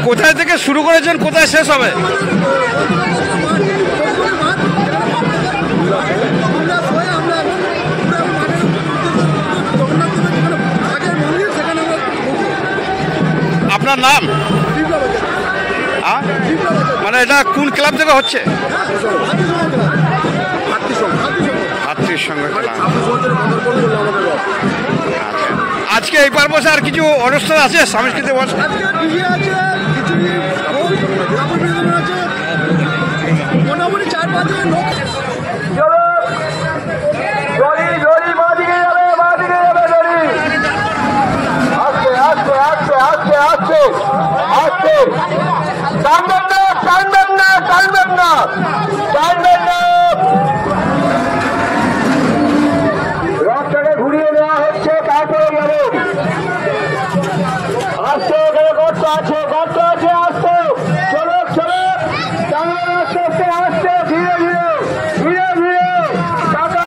কোথায় থেকে শুরু করেছেন, কোথায় শেষ হবে? আপনার নাম? মানে এটা কোন ক্লাব থেকে হচ্ছে? হাতির সঙ্গে খেলা। আজকে এই পারবসে আর কিছু অনুষ্ঠান আছে সাংস্কৃতিক অনুষ্ঠান? মোটামুটি 4-5 জন লোক। রথটাকে ঘুরিয়ে দেওয়া হচ্ছে, তারপরে যাবে। আজকে এখানে কষ্ট আছে।